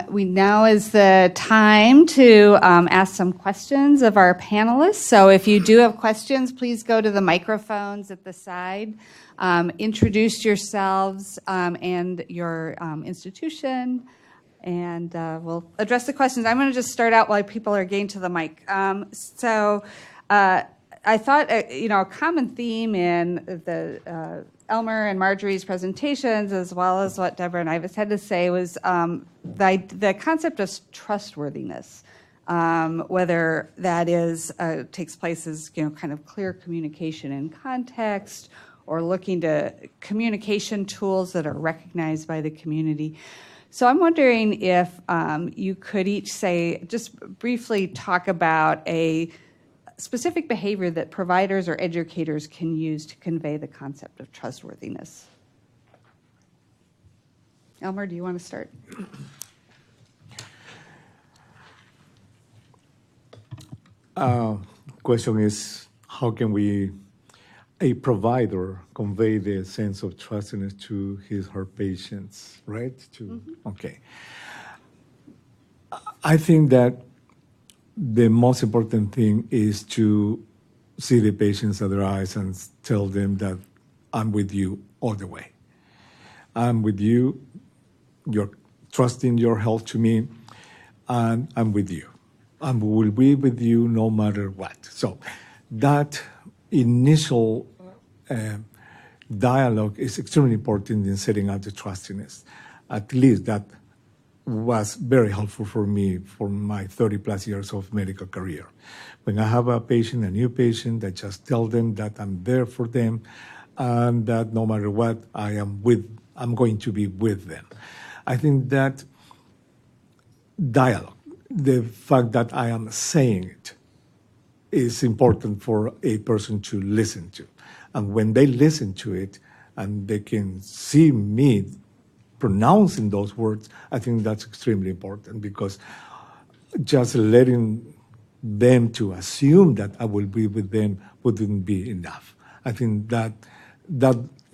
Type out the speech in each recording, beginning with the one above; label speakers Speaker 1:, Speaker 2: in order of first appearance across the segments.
Speaker 1: We now is the time to ask some questions of our panelists. So if you do have questions, please go to the microphones at the side. Introduce yourselves and your institution, and we'll address the questions. I'm going to just start out while people are getting to the mic. I thought, a common theme in the Elmer and Marjorie's presentations, as well as what Deborah and Ivis had to say, was the concept of trustworthiness, whether that is takes place as kind of clear communication in context, or looking to communication tools that are recognized by the community. So I'm wondering if you could each just briefly talk about a specific behavior that providers or educators can use to convey the concept of trustworthiness. Elmer, do you want to start?
Speaker 2: Question is, how can a provider convey the sense of trustworthiness to her patients, right? Okay. I think that the most important thing is to see the patients in their eyes and tell them that I'm with you all the way. I'm with you. You're trusting your health to me, and I'm with you. I will be with you no matter what. So that initial dialogue is extremely important in setting up the trustiness. At least that was very helpful for me for my 30-plus years of medical career. When I have a new patient, I just tell them that I'm there for them and that no matter what, I'm going to be with them. I think that dialogue, the fact that I am saying it, is important for a person to listen to. And when they listen to it and they can see me pronouncing those words, I think that's extremely important, because just letting them to assume that I will be with them wouldn't be enough. I think that,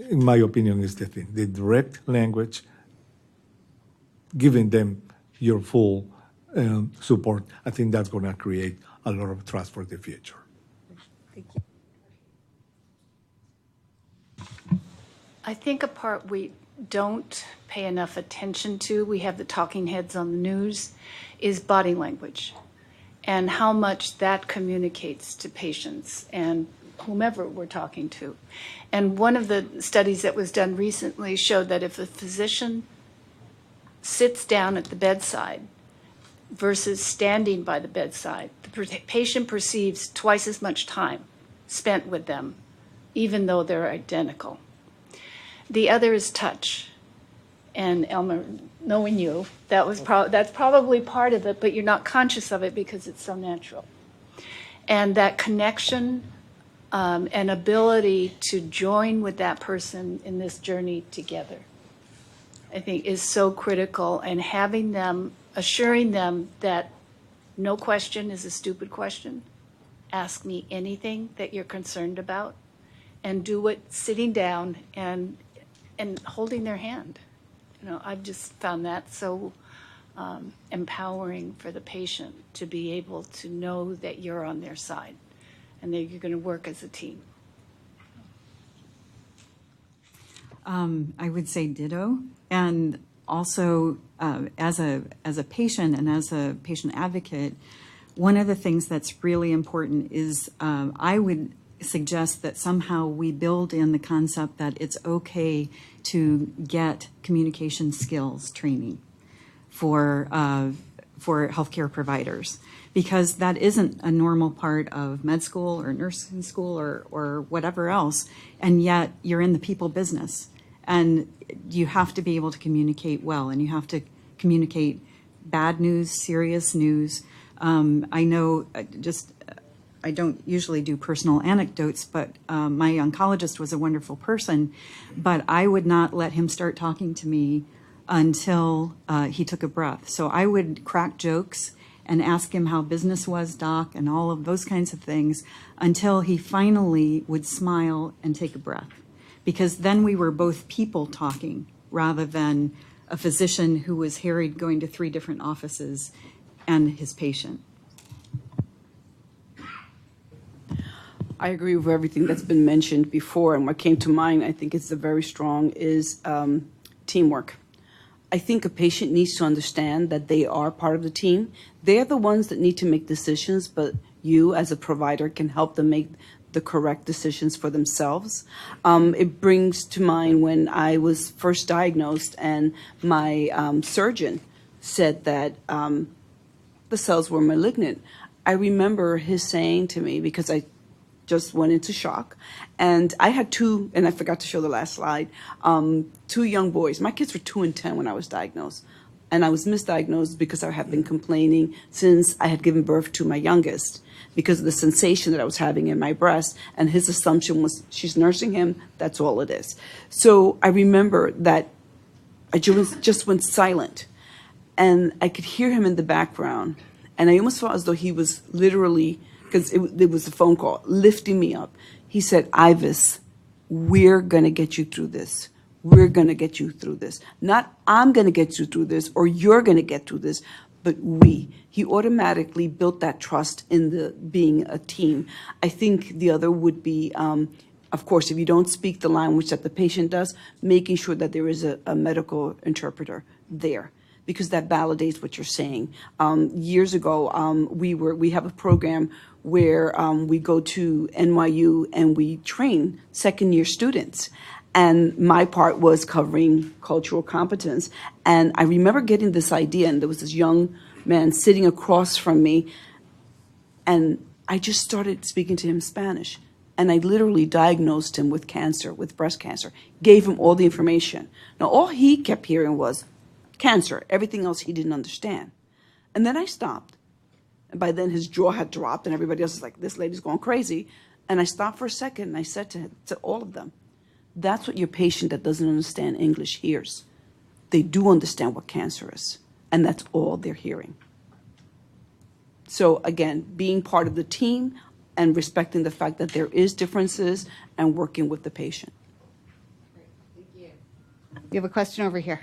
Speaker 2: in my opinion, is the thing. The direct language, giving them your full support, I think that's going to create a lot of trust for the future.
Speaker 1: Thank you.
Speaker 3: I think a part we don't pay enough attention to, we have the talking heads on the news, is body language and how much that communicates to patients and whomever we're talking to. And one of the studies that was done recently showed that if a physician sits down at the bedside versus standing by the bedside, the patient perceives twice as much time spent with them, even though they're identical. The other is touch. And Elmer, knowing you, that's probably part of it, but you're not conscious of it because it's so natural. And that connection and ability to join with that person in this journey together, I think, is so critical. And having them, assuring them that no question is a stupid question. Ask me anything that you're concerned about, and do it sitting down and holding their hand. I've just found that so empowering for the patient to be able to know that you're on their side and that you're going to work as a team.
Speaker 4: I would say ditto. And also, as a patient and as a patient advocate, one of the things that's really important is I would suggest that somehow we build in the concept that it's okay to get communication skills training for healthcare providers, because that isn't a normal part of med school or nursing school or whatever else, and yet you're in the people business, and you have to be able to communicate well, and you have to communicate bad news, serious news. I know I don't usually do personal anecdotes, but my oncologist was a wonderful person, but I would not let him start talking to me until he took a breath. So I would crack jokes and ask him how business was, doc, and all of those kinds of things until he finally would smile and take a breath. Because then we were both people talking rather than a physician who was harried going to 3 different offices and his patient.
Speaker 5: I agree with everything that's been mentioned before, and what came to mind, I think it's very strong, is teamwork. I think a patient needs to understand that they are part of the team. They're the ones that need to make decisions, but you as a provider can help them make the correct decisions for themselves. It brings to mind when I was first diagnosed and my surgeon said that the cells were malignant. I remember his saying to me, because I just went into shock. And I had 2, and I forgot to show the last slide, 2 young boys. My kids were 2 and 10 when I was diagnosed. And I was misdiagnosed because I had been complaining since I had given birth to my youngest because of the sensation that I was having in my breast. And his assumption was, she's nursing him, that's all it is. So I remember that I just went silent. And I could hear him in the background. And I almost felt as though he was literally, because it was a phone call, lifting me up. He said, Ivis, we're going to get you through this. We're going to get you through this. Not I'm going to get you through this or you're going to get through this, but we. He automatically built that trust in the being a team. I think the other would be, of course, if you don't speak the language that the patient does, making sure that there is a medical interpreter there, because that validates what you're saying. Years ago, we have a program where we go to NYU and we train second-year students. And my part was covering cultural competence. And I remember getting this idea, and there was this young man sitting across from me, and I just started speaking to him Spanish. And I literally diagnosed him with cancer, with breast cancer, gave him all the information. Now, all he kept hearing was cancer. Everything else he didn't understand. And then I stopped. And by then his jaw had dropped and everybody else was like, this lady's going crazy. And I stopped for a second and I said to all of them, that's what your patient that doesn't understand English hears. They do understand what cancer is. And that's all they're hearing. So again, being part of the team and respecting the fact that there is differences and working with the patient.
Speaker 1: You have a question over here.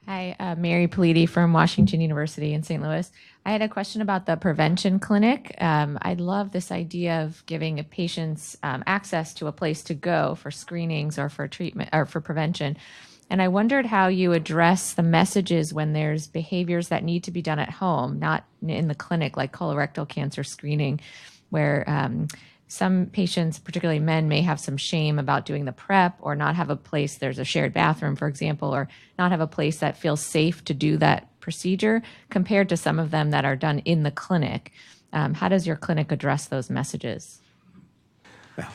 Speaker 6: Hi, Mary Politi from Washington University in St. Louis. I had a question about the prevention clinic. I love this idea of giving patients access to a place to go for screenings or for treatment or for prevention. And I wondered how you address the messages when there's behaviors that need to be done at home, not in the clinic, like colorectal cancer screening, where some patients, particularly men, may have some shame about doing the prep or not have a place, there's a shared bathroom, for example, or not have a place that feels safe to do that procedure compared to some of them that are done in the clinic. How does your clinic address those messages?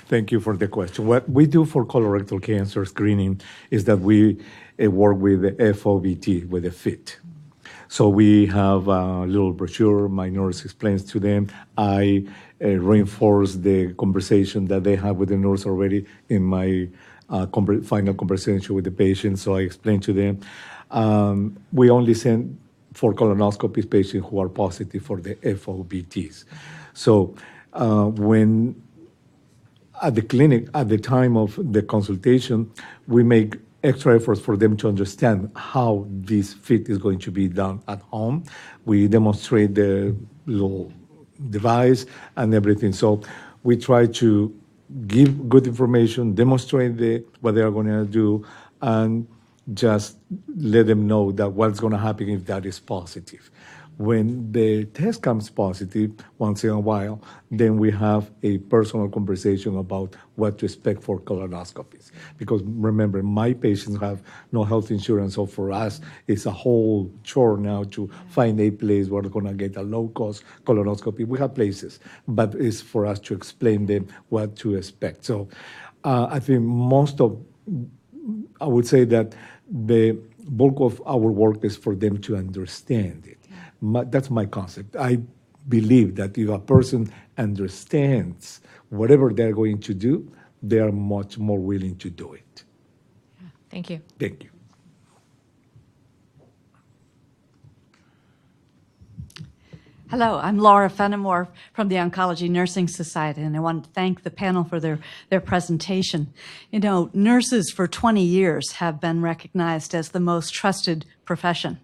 Speaker 2: Thank you for the question. What we do for colorectal cancer screening is that we work with the FOBT, with the FIT. So we have a little brochure. My nurse explains to them. I reinforce the conversation that they have with the nurse already in my final conversation with the patient. So I explain to them. We only send for colonoscopies patients who are positive for the FOBTs. So when at the clinic, at the time of the consultation, we make extra efforts for them to understand how this fit is going to be done at home. We demonstrate the little device and everything. So we try to give good information, demonstrate what they are going to do, and just let them know that what's going to happen if that is positive. When the test comes positive, once in a while, then we have a personal conversation about what to expect for colonoscopies. Because remember, my patients have no health insurance, so for us, it's a whole chore now to find a place where they're going to get a low-cost colonoscopy. We have places, but it's for us to explain them what to expect. So I think I would say that the bulk of our work is for them to understand it. That's my concept. I believe that if a person understands whatever they're going to do, they are much more willing to do it.
Speaker 6: Thank you.
Speaker 2: Thank you.
Speaker 7: Hello, I'm Laura Fenimore from the Oncology Nursing Society, and I want to thank the panel for their presentation. You know, nurses for 20 years have been recognized as the most trusted profession.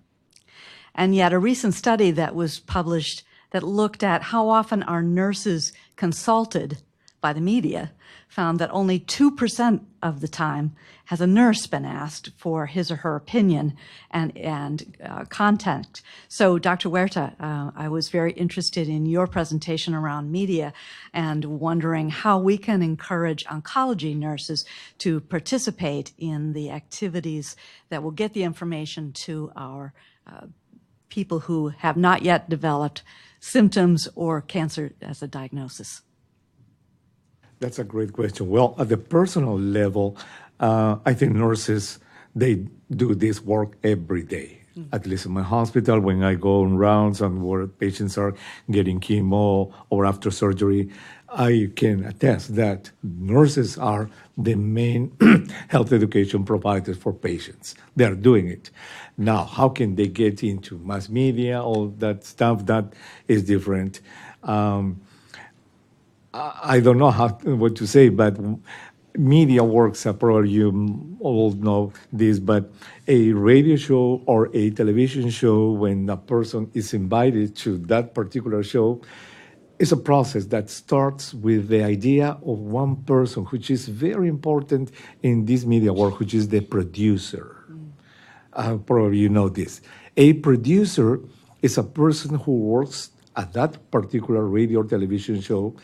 Speaker 7: And yet a recent study that was published that looked at how often are nurses consulted by the media found that only 2% of the time has a nurse been asked for his or her opinion and content. So, Dr. Huerta, I was very interested in your presentation around media and wondering how we can encourage oncology nurses to participate in the activities that will get the information to our people who have not yet developed symptoms or cancer as a diagnosis.
Speaker 2: That's a great question. Well, at the personal level, I think nurses, they do this work every day. At least in my hospital, when I go on rounds and where patients are getting chemo or after surgery, I can attest that nurses are the main health education providers for patients. They are doing it. Now, how can they get into mass media, all that stuff? That is different. I don't know what to say, but media works, probably you all know this, but a radio show or a television show, when a person is invited to that particular show, is a process that starts with the idea of one person, which is very important in this media work, which is the producer. Probably you know this. A producer is a person who works at that particular radio or television show,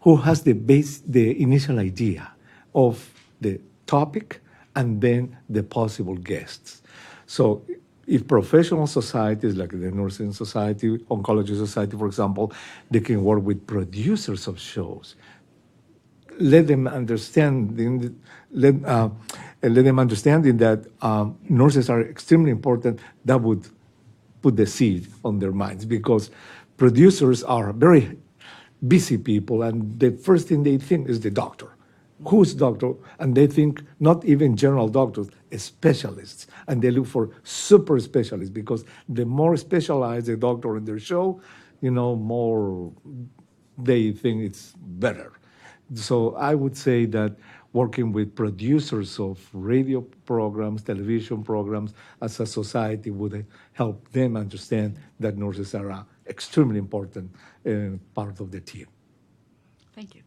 Speaker 2: who has the initial idea of the topic and then the possible guests. So if professional societies like the Nursing Society, Oncology Society, for example, they can work with producers of shows, let them understand that nurses are extremely important. That would put the seed on their minds, because producers are very busy people, and the first thing they think is the doctor. Who's doctor? And they think not even general doctors, specialists. And they look for super specialists, because the more specialized the doctor in their show, more they think it's better. So I would say that working with producers of radio programs, television programs, as a society would help them understand that nurses are an extremely important part of the team.
Speaker 7: Thank you.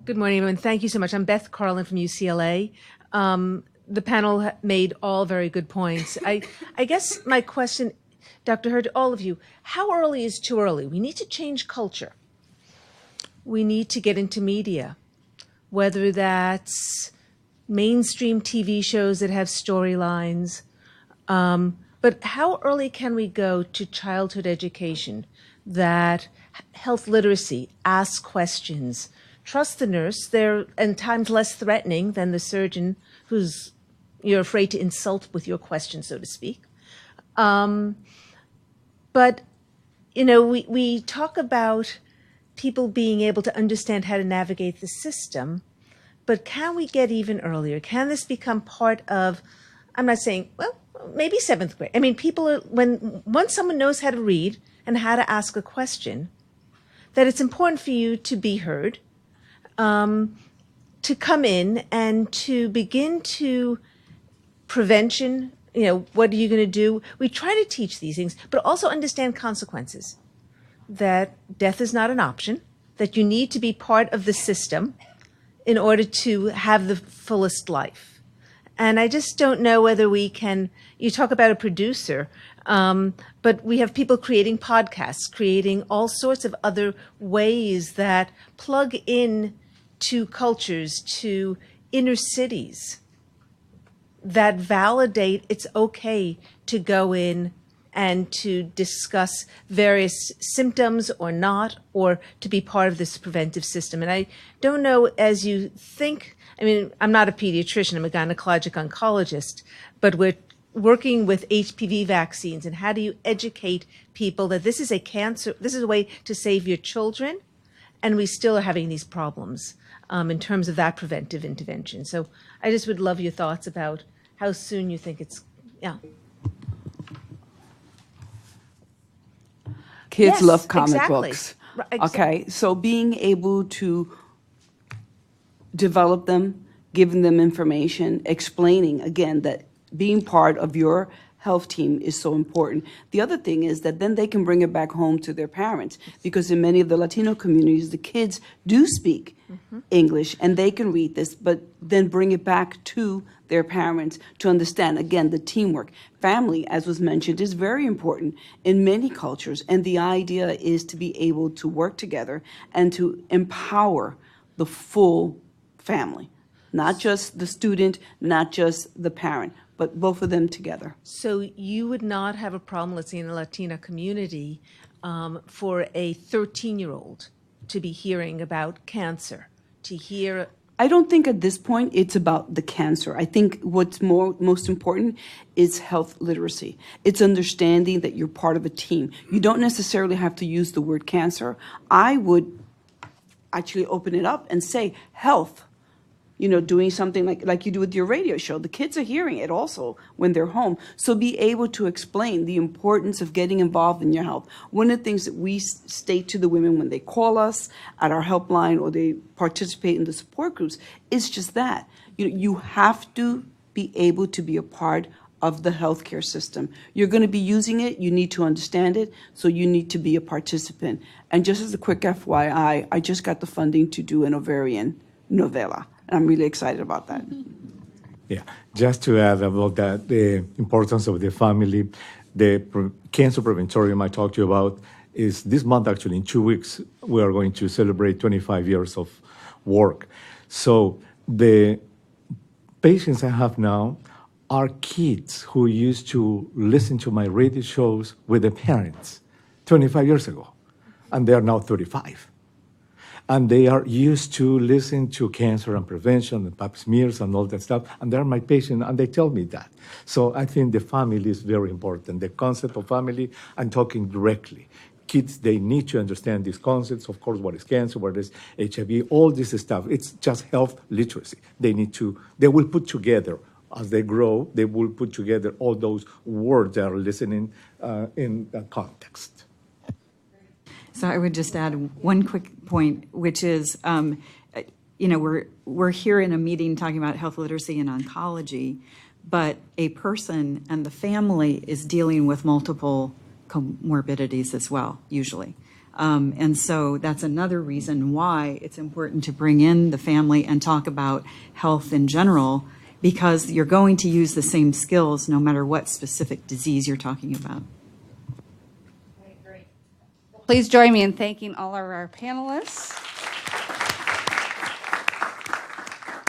Speaker 8: Good morning, everyone. Thank you so much. I'm Beth Carlin from UCLA. The panel made all very good points. I guess my question, Dr. Hurd, all of you, how early is too early? We need to change culture. We need to get into media, whether that's mainstream TV shows that have storylines. But how early can we go to childhood education, that health literacy, ask questions, trust the nurse? They're at times less threatening than the surgeon who's you're afraid to insult with your question, so to speak. But, we talk about people being able to understand how to navigate the system, but can we get even earlier? Can this become part of, I'm not saying, well, maybe 7th grade. I mean, once someone knows how to read and how to ask a question, that it's important for you to be heard, to come in and to begin to prevention. What are you going to do? We try to teach these things, but also understand consequences, that death is not an option, that you need to be part of the system in order to have the fullest life. And I just don't know whether we can, you talk about a producer, but we have people creating podcasts, creating all sorts of other ways that plug in to cultures, to inner cities, that validate it's okay to go in and to discuss various symptoms or not, or to be part of this preventive system. And I don't know, as you think, I'm not a pediatrician, I'm a gynecologic oncologist, but we're working with HPV vaccines, and how do you educate people that this is a cancer, this is a way to save your children, and we still are having these problems in terms of that preventive intervention. So I just would love your thoughts about how soon you think Yeah.
Speaker 5: Kids
Speaker 8: Yes,
Speaker 5: love comic
Speaker 8: exactly.
Speaker 5: books.
Speaker 8: Right, exa-
Speaker 5: Okay, so being able to develop them, giving them information, explaining, again, that being part of your health team is so important. The other thing is that then they can bring it back home to their parents, because in many of the Latino communities, the kids do speak English and they can read this, but then bring it back to their parents to understand, again, the teamwork. Family, as was mentioned, is very important in many cultures, and the idea is to be able to work together and to empower the full family, not just the student, not just the parent, but both of them together.
Speaker 8: So you would not have a problem, let's say in the Latina community, for a 13-year-old to be hearing about cancer, to hear.
Speaker 5: I don't think at this point it's about the cancer. I think what's most important is health literacy. It's understanding that you're part of a team. You don't necessarily have to use the word cancer. I would actually open it up and say health. You know, doing something like you do with your radio show. The kids are hearing it also when they're home. So be able to explain the importance of getting involved in your health. One of the things that we state to the women when they call us at our helpline or they participate in the support groups is just that. You have to be able to be a part of the healthcare system. You're going to be using it. You need to understand it. So you need to be a participant. And just as a quick FYI, I just got the funding to do an ovarian novella. And I'm really excited about that.
Speaker 2: Yeah, just to add about that, the importance of the family, the cancer preventorium I talked to you about is this month, actually, in 2 weeks, we are going to celebrate 25 years of work. So the patients I have now are kids who used to listen to my radio shows with their parents 25 years ago, and they are now 35. And they are used to listen to cancer and prevention and pap smears and all that stuff. And they're my patient, and they tell me that. So I think the family is very important. The concept of family, I'm talking directly. Kids, they need to understand these concepts. Of course, what is cancer, what is HIV, all this stuff. It's just health literacy. They will put together, as they grow, they will put together all those words they are listening in context.
Speaker 4: So I would just add one quick point, which is, we're here in a meeting talking about health literacy and oncology, but a person and the family is dealing with multiple comorbidities as well, usually. And so that's another reason why it's important to bring in the family and talk about health in general, because you're going to use the same skills no matter what specific disease you're talking about.
Speaker 1: Please join me in thanking all of our panelists.